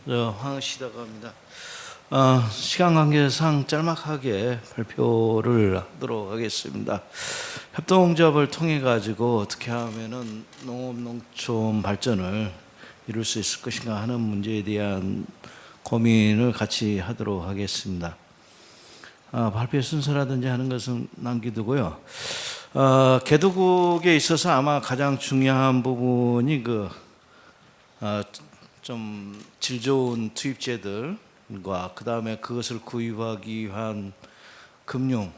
황시다가 합니다. 시간 관계상 짤막하게 발표를 하도록 하겠습니다. 협동조합을 통해 가지고 어떻게 하면은 농업/농촌 발전을 이룰 수 있을 것인가 하는 문제에 대한 고민을 같이 하도록 하겠습니다. 발표 순서라든지 하는 것은 남기두고요. 개도국에 있어서 아마 가장 중요한 부분이 좀 질 좋은 투입제들과 그 다음에 그것을 구입하기 위한 금융,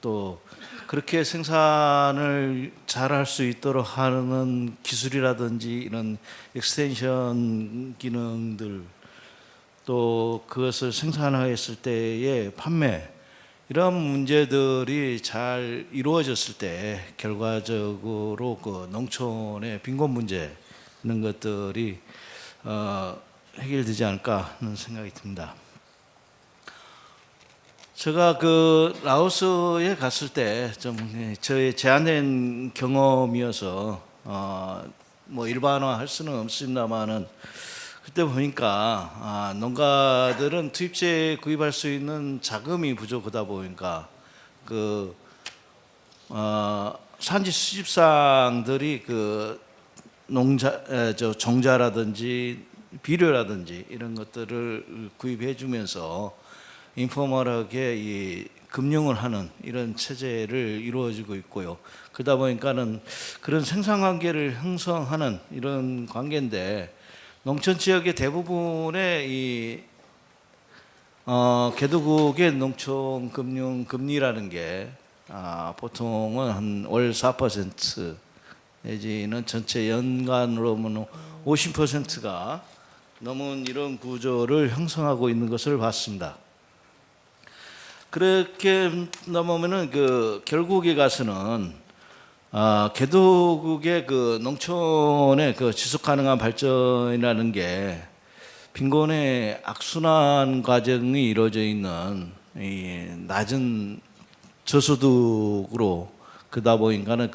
또 그렇게 생산을 잘 할 수 있도록 하는 기술이라든지 이런 익스텐션 기능들, 또 그것을 생산했을 때의 판매, 이런 문제들이 잘 이루어졌을 때 결과적으로 그 농촌의 빈곤 문제 이런 것들이 해결되지 않을까 하는 생각이 듭니다. 제가 라오스에 갔을 때 좀 저의 제한된 경험이어서 뭐 일반화할 수는 없습니다만은 그때 보니까 농가들은 투입제 구입할 수 있는 자금이 부족하다 보니까 산지 수집상들이 종자라든지 비료라든지 이런 것들을 구입해 주면서 인포멀하게 이 금융을 하는 이런 체제를 이루어지고 있고요. 그러다 보니까는 그런 생산 관계를 형성하는 이런 관계인데, 농촌 지역의 대부분의 이 개도국의 농촌 금융 금리라는 게 보통은 한 월 4% 내지는 전체 연간으로 보면 50%가 넘은 이런 구조를 형성하고 있는 것을 봤습니다. 그렇게 넘으면은 결국에 가서는 개도국의 농촌의 지속 가능한 발전이라는 게 빈곤의 악순환 과정이 이루어져 있는 이 낮은 저소득으로, 그러다 보니까는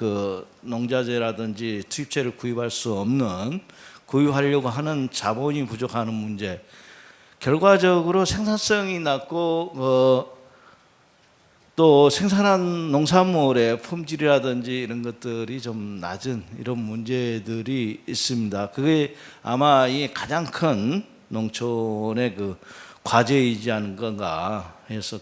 농자재라든지 투입제를 구입할 수 없는, 구입하려고 하는 자본이 부족하는 문제, 결과적으로 생산성이 낮고 또 생산한 농산물의 품질이라든지 이런 것들이 좀 낮은 이런 문제들이 있습니다. 그게 아마 이 가장 큰 농촌의 과제이지 않은 건가 해서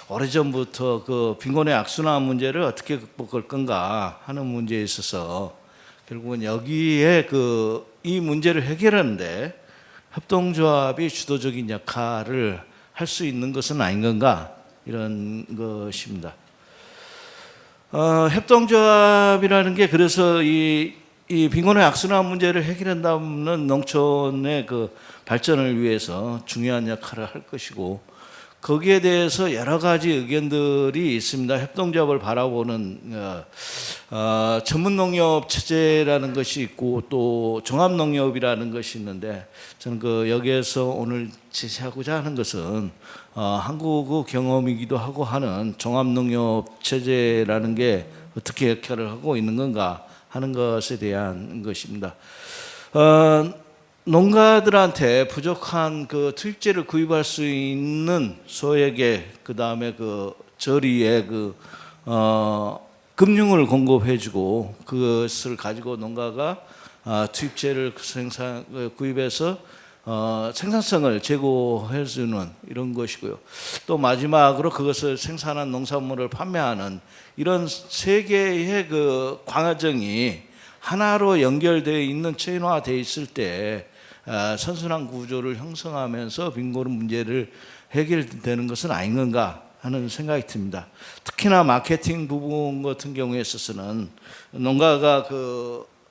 오래전부터 빈곤의 악순환 문제를 어떻게 극복할 건가 하는 문제에 있어서 결국은 여기에 이 문제를 해결하는데 협동조합이 주도적인 역할을 할 수 있는 것은 아닌 건가, 이런 것입니다. 협동조합이라는 게 그래서 이 빈곤의 악순환 문제를 해결한다는 농촌의 발전을 위해서 중요한 역할을 할 것이고, 거기에 대해서 여러 가지 의견들이 있습니다. 협동조합을 바라보는 전문농협 체제라는 것이 있고 또 종합농협이라는 것이 있는데, 저는 여기에서 오늘 제시하고자 하는 것은 한국의 경험이기도 하고 하는 종합농협 체제라는 게 어떻게 역할을 하고 있는 건가 하는 것에 대한 것입니다. 농가들한테 부족한 투입제를 구입할 수 있는 소액의, 그 다음에 저리의 금융을 공급해주고, 그것을 가지고 농가가 투입제를 구입해서 생산성을 제고해주는 이런 것이고요. 또 마지막으로 그것을 생산한 농산물을 판매하는 이런 세 개의 과정이 하나로 연결되어 있는, 체인화되어 있을 때 선순환 구조를 형성하면서 빈곤 문제를 해결되는 것은 아닌 건가 하는 생각이 듭니다. 특히나 마케팅 부분 같은 경우에 있어서는 농가가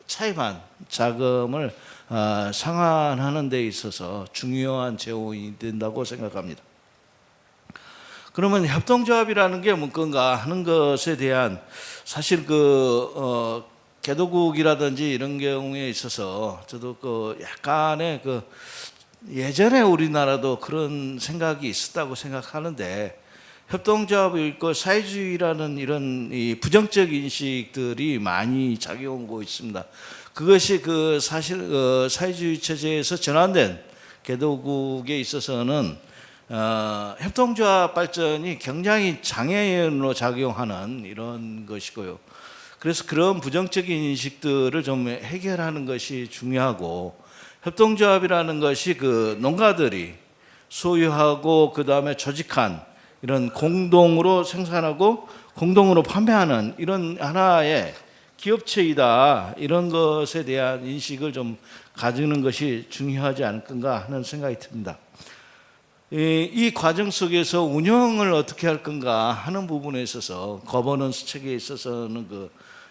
차입한 자금을 상환하는 데 있어서 중요한 재원이 된다고 생각합니다. 그러면 협동조합이라는 게 뭔가 하는 것에 대한, 사실 개도국이라든지 이런 경우에 있어서 저도 약간의 예전에 우리나라도 그런 생각이 있었다고 생각하는데, 협동조합이 있고 사회주의라는 이런 부정적 인식들이 많이 작용하고 있습니다. 그것이 사실 사회주의 체제에서 전환된 개도국에 있어서는 협동조합 발전이 굉장히 장애인으로 작용하는 이런 것이고요. 그래서 그런 부정적인 인식들을 좀 해결하는 것이 중요하고, 협동조합이라는 것이 그 농가들이 소유하고 그 다음에 조직한 이런 공동으로 생산하고 공동으로 판매하는 이런 하나의 기업체이다, 이런 것에 대한 인식을 좀 가지는 것이 중요하지 않을까 하는 생각이 듭니다. 이 과정 속에서 운영을 어떻게 할 건가 하는 부분에 있어서 거버넌스 체계에 있어서는 그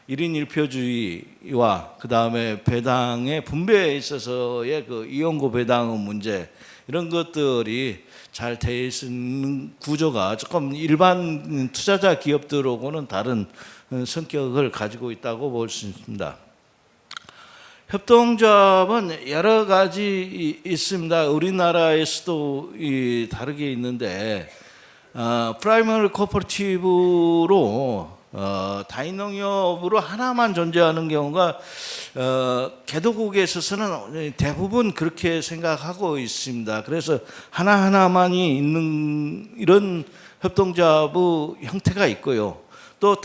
1인 1표주의와 그 다음에 배당의 분배에 있어서의 그 이용고 배당의 문제, 이런 것들이 잘 되어 있는 구조가 조금 일반 투자자 기업들하고는 다른 성격을 가지고 있다고 볼 수 있습니다. 협동조합은 여러 가지 있습니다. 우리나라에서도 다르게 있는데, 프라이머리 코퍼레이티브로 다인농협으로 하나만 존재하는 경우가 개도국에 있어서는 대부분 그렇게 생각하고 있습니다. 그래서 하나하나만이 있는 이런 협동조합의 형태가 있고요. 또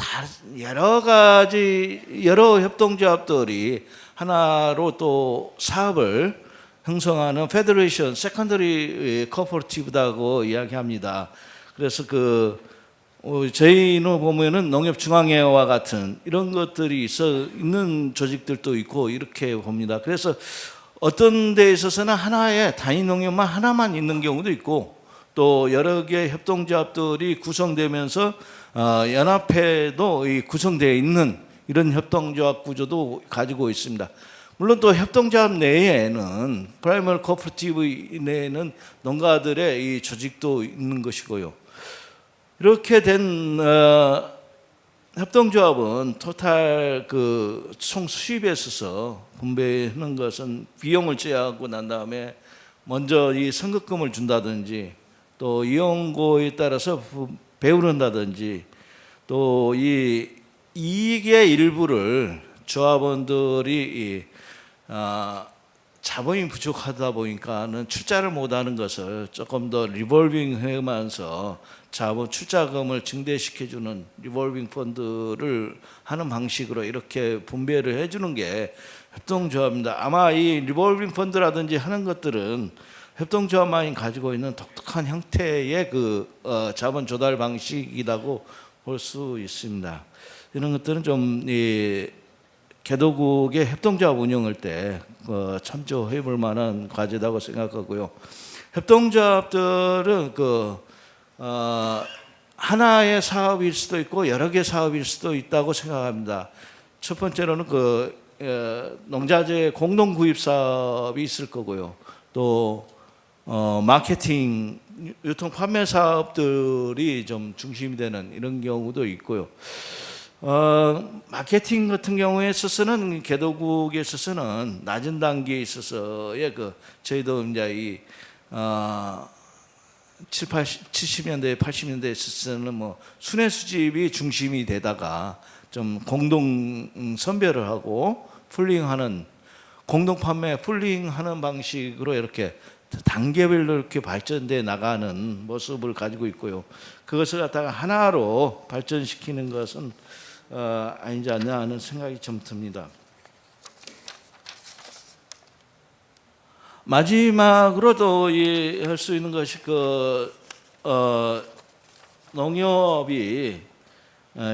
여러 가지 여러 협동조합들이 하나로 또 사업을 형성하는 페더레이션, 세컨더리 코퍼레이티브라고 이야기합니다. 그래서 저희는 보면은 농협중앙회와 같은 이런 것들이 있는 조직들도 있고 이렇게 봅니다. 그래서 어떤 데에 있어서는 하나의 단위 농협만 하나만 있는 경우도 있고, 또 여러 개의 협동조합들이 구성되면서 연합회도 구성되어 있는 이런 협동조합 구조도 가지고 있습니다. 물론 또 협동조합 내에는 프라이머리 코퍼레이티브 내에는 농가들의 이 조직도 있는 것이고요. 이렇게 된 협동조합은 토탈 총 수입에 있어서 분배하는 것은 비용을 제하고 난 다음에 먼저 이 선급금을 준다든지, 또 이용고에 따라서 배우른다든지, 또 이 이익의 일부를 조합원들이 자본이 부족하다 보니까는 출자를 못하는 것을 조금 더 리볼빙하면서 자본 출자금을 증대시켜주는 리볼빙 펀드를 하는 방식으로 이렇게 분배를 해주는 게 협동조합입니다. 아마 이 리볼빙 펀드라든지 하는 것들은 협동조합만이 가지고 있는 독특한 형태의 자본 조달 방식이라고 볼 수 있습니다. 이런 것들은 좀 개도국의 협동조합 운영할 때 참조해 볼 만한 과제라고 생각하고요. 협동조합들은 하나의 사업일 수도 있고 여러 개 사업일 수도 있다고 생각합니다. 첫 번째로는 농자재 공동 구입 사업이 있을 거고요. 또 마케팅, 유통 판매 사업들이 좀 중심이 되는 이런 경우도 있고요. 마케팅 같은 경우에 있어서는 개도국에 있어서는 낮은 단계에 있어서의 저희도 이제 70년대, 80년대에 있어서는 순회 수집이 중심이 되다가 좀 공동 선별을 하고 풀링하는, 공동 판매 풀링하는 방식으로 이렇게 단계별로 이렇게 발전돼 나가는 모습을 가지고 있고요. 그것을 갖다가 하나로 발전시키는 것은 아니지 않나 하는 생각이 좀 듭니다. 마지막으로도 할 수 있는 것이 농협이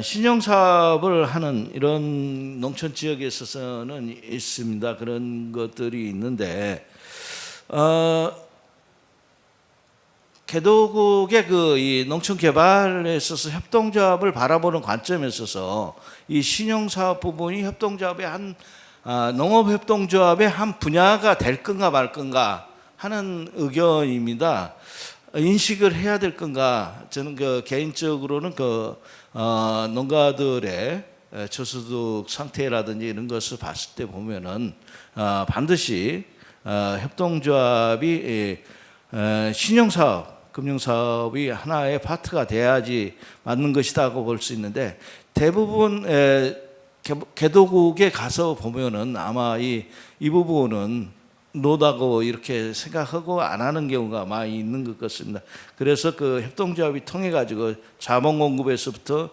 신형 사업을 하는 이런 농촌 지역에 있어서는 있습니다. 그런 것들이 있는데, 개도국의 이 농촌 개발에 있어서 협동조합을 바라보는 관점에 있어서 이 신형 사업 부분이 협동조합의 농업협동조합의 한 분야가 될 건가 말 건가 하는 의견입니다. 인식을 해야 될 건가? 저는 개인적으로는 농가들의 저소득 상태라든지 이런 것을 봤을 때 보면은 반드시 협동조합이 신형사업, 금융사업이 하나의 파트가 돼야지 맞는 것이라고 볼 수 있는데, 대부분 개도국에 가서 보면은 아마 이 부분은 노다고 이렇게 생각하고 안 하는 경우가 많이 있는 것 같습니다. 그래서 그 협동조합이 통해 가지고 자본 공급에서부터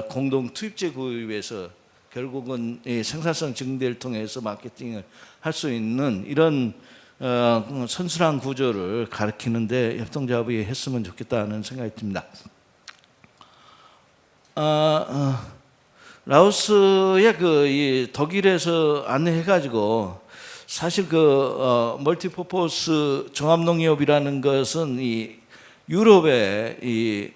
공동 투입재 구입에서 결국은 이 생산성 증대를 통해서 마케팅을 할 수 있는 이런 선순환 구조를 가리키는데 협동조합이 했으면 좋겠다는 생각이 듭니다. 라오스의 이 독일에서 안내해가지고 사실 멀티퍼포스 종합농협이라는 것은 이 유럽의 이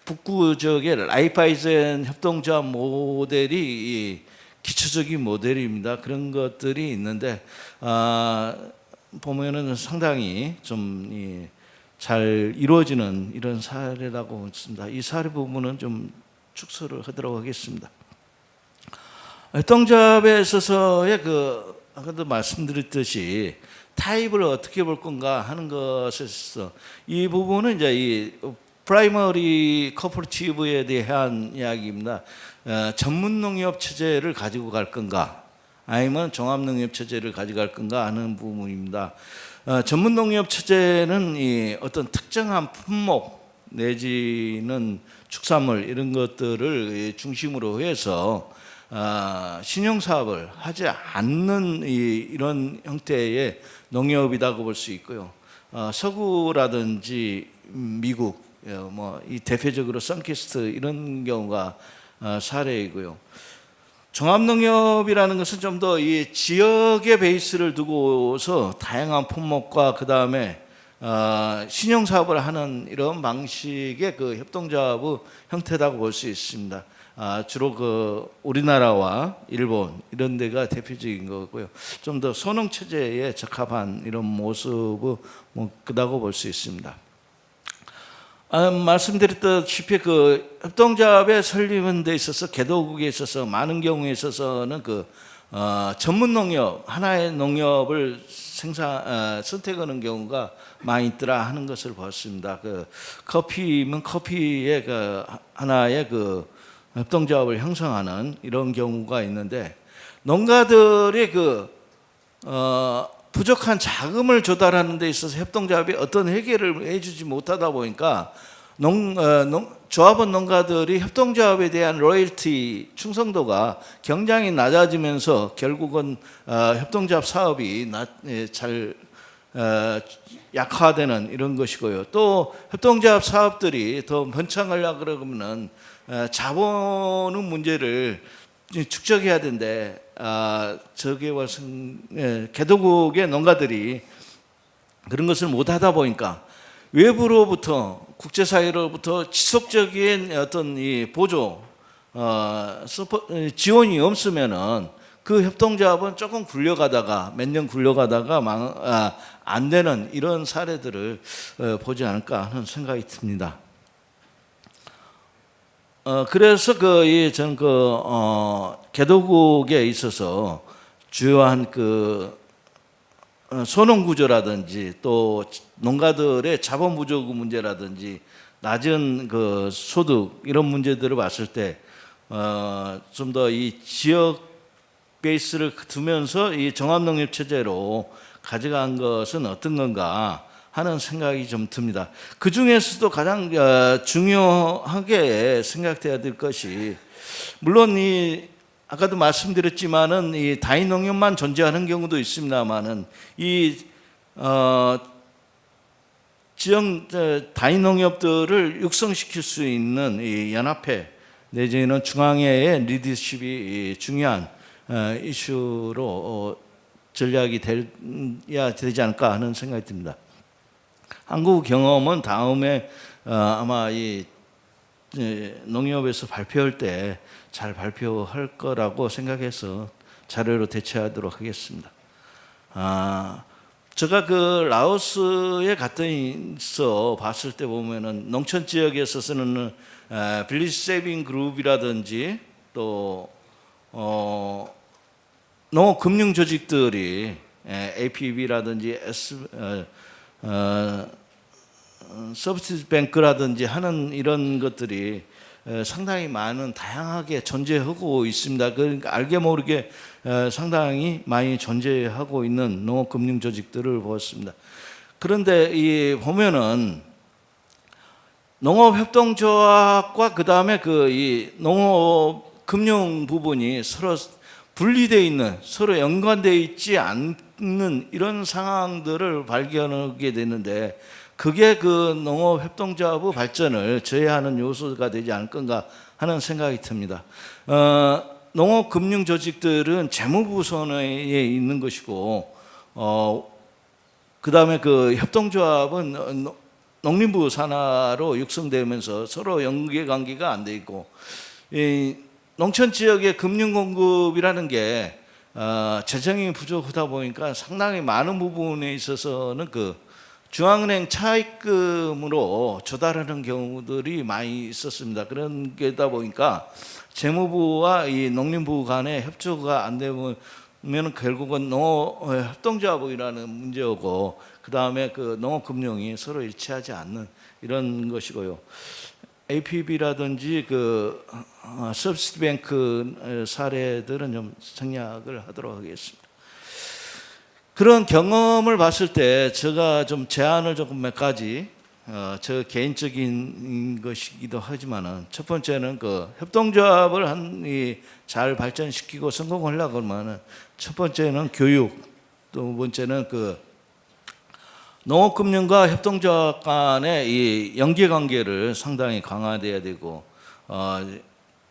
북구 지역의 라이파이젠 협동조합 모델이 이 기초적인 모델입니다. 그런 것들이 있는데 보면은 상당히 좀 잘 이루어지는 이런 사례라고 있습니다. 이 사례 부분은 좀 축소를 하도록 하겠습니다. 협동조합에 있어서의 아까도 말씀드렸듯이 타입을 어떻게 볼 건가 하는 것에 있어서 이 부분은 이제 이 프라이머리 코퍼레티브에 대한 이야기입니다. 전문 농협 체제를 가지고 갈 건가 아니면 종합 농협 체제를 가져갈 건가 하는 부분입니다. 전문 농협 체제는 이 어떤 특정한 품목 내지는 축산물 이런 것들을 중심으로 해서 신용 사업을 하지 않는 이런 형태의 농협이라고 볼 수 있고요. 서구라든지 미국 이 대표적으로 선키스트 이런 경우가 사례이고요. 종합농협이라는 것은 좀 더 이 지역의 베이스를 두고서 다양한 품목과 그 다음에 신용 사업을 하는 이런 방식의 협동조합의 형태라고 볼 수 있습니다. 주로 우리나라와 일본 이런 데가 대표적인 거고요. 좀 더 소농 체제에 적합한 이런 모습을 그다고 볼 수 있습니다. 말씀드렸다시피 협동조합의 설립은 데 있어서 개도국에 있어서 많은 경우에 있어서는 전문 농협 하나의 농협을 선택하는 경우가 많이 있더라 하는 것을 봤습니다. 커피면 커피의 하나의 협동조합을 형성하는 이런 경우가 있는데 농가들의 부족한 자금을 조달하는 데 있어서 협동조합이 어떤 해결을 해주지 못하다 보니까 조합원 농가들이 협동조합에 대한 로열티 충성도가 굉장히 낮아지면서 결국은 협동조합 사업이 잘 약화되는 이런 것이고요. 또 협동조합 사업들이 더 번창하려고 그러면은 자본의 문제를 축적해야 되는데 개도국의 농가들이 그런 것을 못하다 보니까 외부로부터 국제사회로부터 지속적인 어떤 보조 지원이 없으면은 협동조합은 조금 굴려가다가 몇 년 굴려가다가 안 되는 이런 사례들을 보지 않을까 하는 생각이 듭니다. 그래서 저는 개도국에 있어서 주요한 소농 구조라든지 또 농가들의 자본 부족 문제라든지 낮은 소득 이런 문제들을 봤을 때 좀 더 이 지역 베이스를 두면서 이 종합농협 체제로 가져간 것은 어떤 건가 하는 생각이 좀 듭니다. 그 중에서도 가장 중요하게 생각돼야 될 것이 물론 아까도 말씀드렸지만은 이 다인 농협만 존재하는 경우도 있습니다만은 지역 다인 농협들을 육성시킬 수 있는 이 연합회 내지는 중앙회의 리더십이 중요한 이슈로 전략이 돼야 되지 않을까 하는 생각이 듭니다. 한국 경험은 다음에 아마 농협에서 발표할 때 잘 발표할 거라고 생각해서 자료로 대체하도록 하겠습니다. 제가 라오스에 갔더니서 봤을 때 보면은 농촌 지역에 있어서는 빌리지 세이빙 그룹이라든지 또 농업 금융 조직들이 APB라든지 서비스 뱅크라든지 하는 이런 것들이 상당히 많은 다양하게 존재하고 있습니다. 그러니까 알게 모르게 상당히 많이 존재하고 있는 농업금융 조직들을 보았습니다. 그런데 이 보면은 농업협동조합과 그 다음에 이 농업금융 부분이 서로 분리되어 있는, 서로 연관되어 있지 않는 이런 상황들을 발견하게 되는데, 그게 그 농업협동조합의 발전을 저해하는 요소가 되지 않을 건가 하는 생각이 듭니다. 농업금융조직들은 재무부 손에 있는 것이고, 그 다음에 그 협동조합은 농림부 산하로 육성되면서 서로 연계관계가 안 돼 있고, 이 농촌 지역의 금융 공급이라는 게 재정이 부족하다 보니까 상당히 많은 부분에 있어서는 그 중앙은행 차입금으로 조달하는 경우들이 많이 있었습니다. 그런 게다 보니까 재무부와 이 농림부 간의 협조가 안 되면 결국은 농업협동조합이라는 문제고, 그 다음에 그 농업금융이 서로 일치하지 않는 이런 것이고요. APB라든지 그 서비스뱅크 사례들은 좀 생략을 하도록 하겠습니다. 그런 경험을 봤을 때 제가 좀 제안을 조금 몇 가지, 저 개인적인 것이기도 하지만은, 첫 번째는 그 협동조합을 잘 발전시키고 성공하려고 하면은 첫 번째는 교육, 두 번째는 그 농업금융과 협동조합 간의 이 연계관계를 상당히 강화돼야 되고,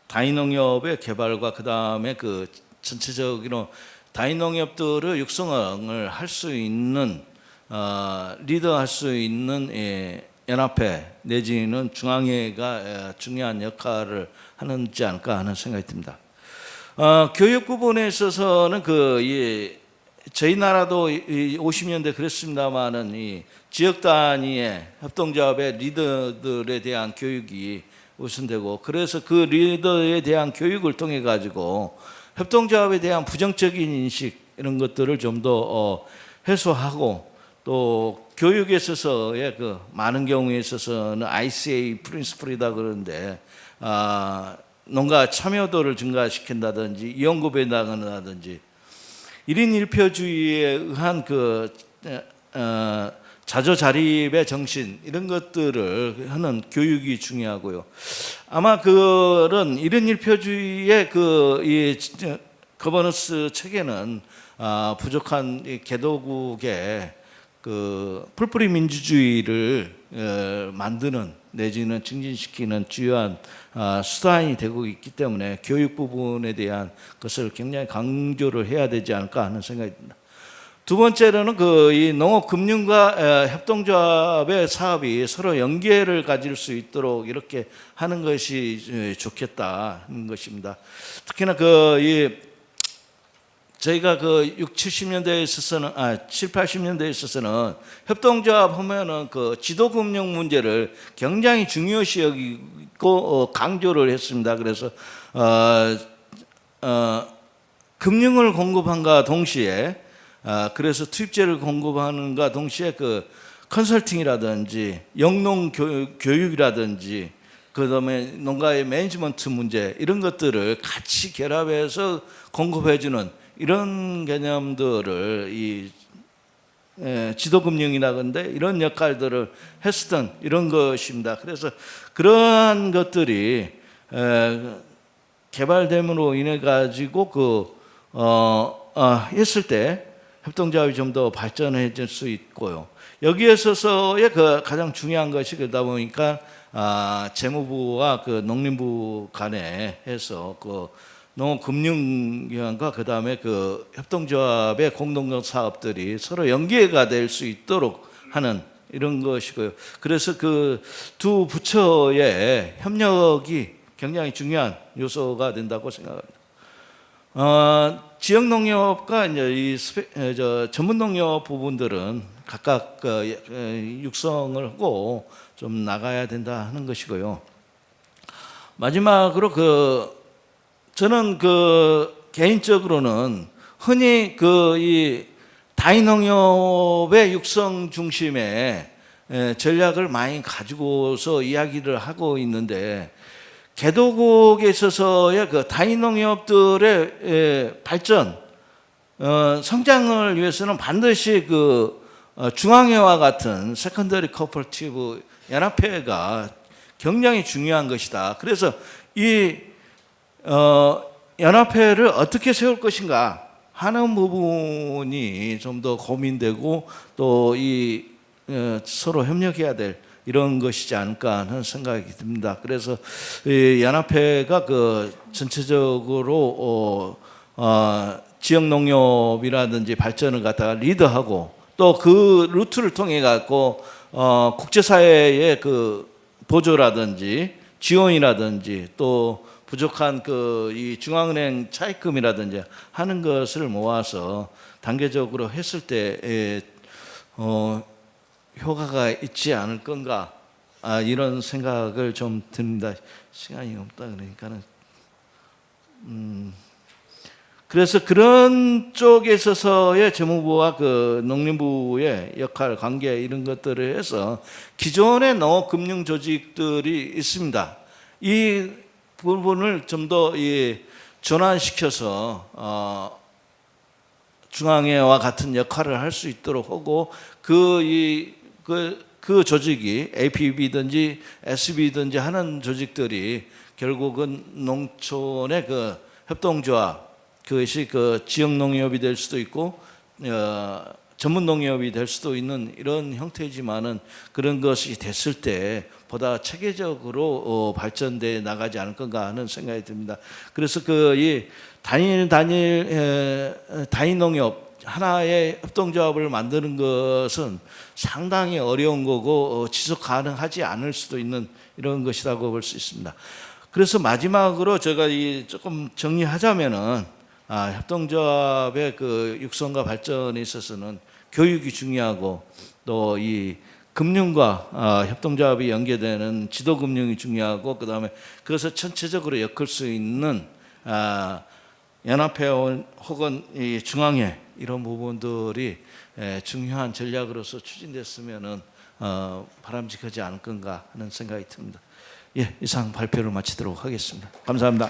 다인농협의 개발과 그 다음에 그 전체적으로 다인농협들을 육성을 할 수 있는, 리더할 수 있는 연합회 내지는 중앙회가 중요한 역할을 하지 않을까 하는 생각이 듭니다. 교육 부분에 있어서는 저희 나라도 50년대 그랬습니다만은 이 지역 단위의 협동조합의 리더들에 대한 교육이 우선되고, 그래서 그 리더에 대한 교육을 통해 가지고 협동조합에 대한 부정적인 인식 이런 것들을 좀 더 해소하고, 또 교육에 있어서의 그 많은 경우에 있어서는 ICA 프린시플이다 그러는데, 농가 참여도를 증가시킨다든지 연구에 나간다든지 1인 1표주의에 의한 그 자조자립의 정신 이런 것들을 하는 교육이 중요하고요. 아마 그런 1인 1표주의의 이 거버넌스 체계는 부족한 이 개도국의 그 풀뿌리 민주주의를 만드는 내지는 증진시키는 주요한 수단이 되고 있기 때문에 교육 부분에 대한 것을 굉장히 강조를 해야 되지 않을까 하는 생각이 듭니다. 두 번째로는 이 농업금융과 협동조합의 사업이 서로 연계를 가질 수 있도록 이렇게 하는 것이 좋겠다는 것입니다. 특히나 저희가 60, 70년대에 있어서는 7, 80년대에 있어서는 협동조합 하면은 그 지도금융 문제를 굉장히 중요시 여기고 강조를 했습니다. 그래서 금융을 공급한과 동시에 그래서 투입제를 공급하는가 동시에 그 컨설팅이라든지 영농 교육이라든지 그다음에 농가의 매니지먼트 문제 이런 것들을 같이 결합해서 공급해주는 이런 개념들을 지도금융이나 근데 이런 역할들을 했었던 이런 것입니다. 그래서 그러한 것들이 개발됨으로 인해 가지고 했을 때 협동조합이 좀 더 발전해질 수 있고요. 여기에 있어서의 가장 중요한 것이 그러다 보니까 재무부와 농림부 간에 해서 농업금융기관과 그 다음에 협동조합의 공동적 사업들이 서로 연계가 될 수 있도록 하는 이런 것이고요. 그래서 두 부처의 협력이 굉장히 중요한 요소가 된다고 생각합니다. 지역 농협과 이제 전문 농협 부분들은 각각 육성을 하고 좀 나가야 된다 하는 것이고요. 마지막으로 저는 개인적으로는 흔히 이 다인농협의 육성 중심의 전략을 많이 가지고서 이야기를 하고 있는데, 개도국에 있어서의 그 다인농협들의 발전, 성장을 위해서는 반드시 중앙회와 같은 세컨더리 코퍼레이티브 연합회가 굉장히 중요한 것이다. 그래서 이 연합회를 어떻게 세울 것인가 하는 부분이 좀 더 고민되고 또 서로 협력해야 될 이런 것이지 않을까 하는 생각이 듭니다. 그래서 이 연합회가 전체적으로 지역 농협이라든지 발전을 갖다가 리드하고 또 그 루트를 통해 갖고 국제사회의 보조라든지 지원이라든지 또 부족한 이 중앙은행 차입금이라든지 하는 것을 모아서 단계적으로 했을 때 효과가 있지 않을 건가 이런 생각을 좀 듭니다. 시간이 없다 그러니까는 그래서 그런 쪽에 있어서의 재무부와 농림부의 역할, 관계 이런 것들을 해서 기존의 농업금융 조직들이 있습니다. 이 부분을 좀 더 전환시켜서 중앙회와 같은 역할을 할 수 있도록 하고 그 조직이 APB든지 SB든지 하는 조직들이 결국은 농촌의 협동조합, 그것이 지역 농협이 될 수도 있고 전문 농협이 될 수도 있는 이런 형태지만은 그런 것이 됐을 때 보다 체계적으로 발전돼 나가지 않을 건가 하는 생각이 듭니다. 그래서 이 단일 농협 하나의 협동조합을 만드는 것은 상당히 어려운 거고 지속 가능하지 않을 수도 있는 이런 것이라고 볼 수 있습니다. 그래서 마지막으로 제가 조금 정리하자면은 협동조합의 육성과 발전에 있어서는 교육이 중요하고 또 금융과 협동조합이 연계되는 지도금융이 중요하고 그다음에 그것을 전체적으로 엮을 수 있는 연합회 혹은 중앙회 이런 부분들이 중요한 전략으로서 추진됐으면은 바람직하지 않을 건가 하는 생각이 듭니다. 예, 이상 발표를 마치도록 하겠습니다. 감사합니다.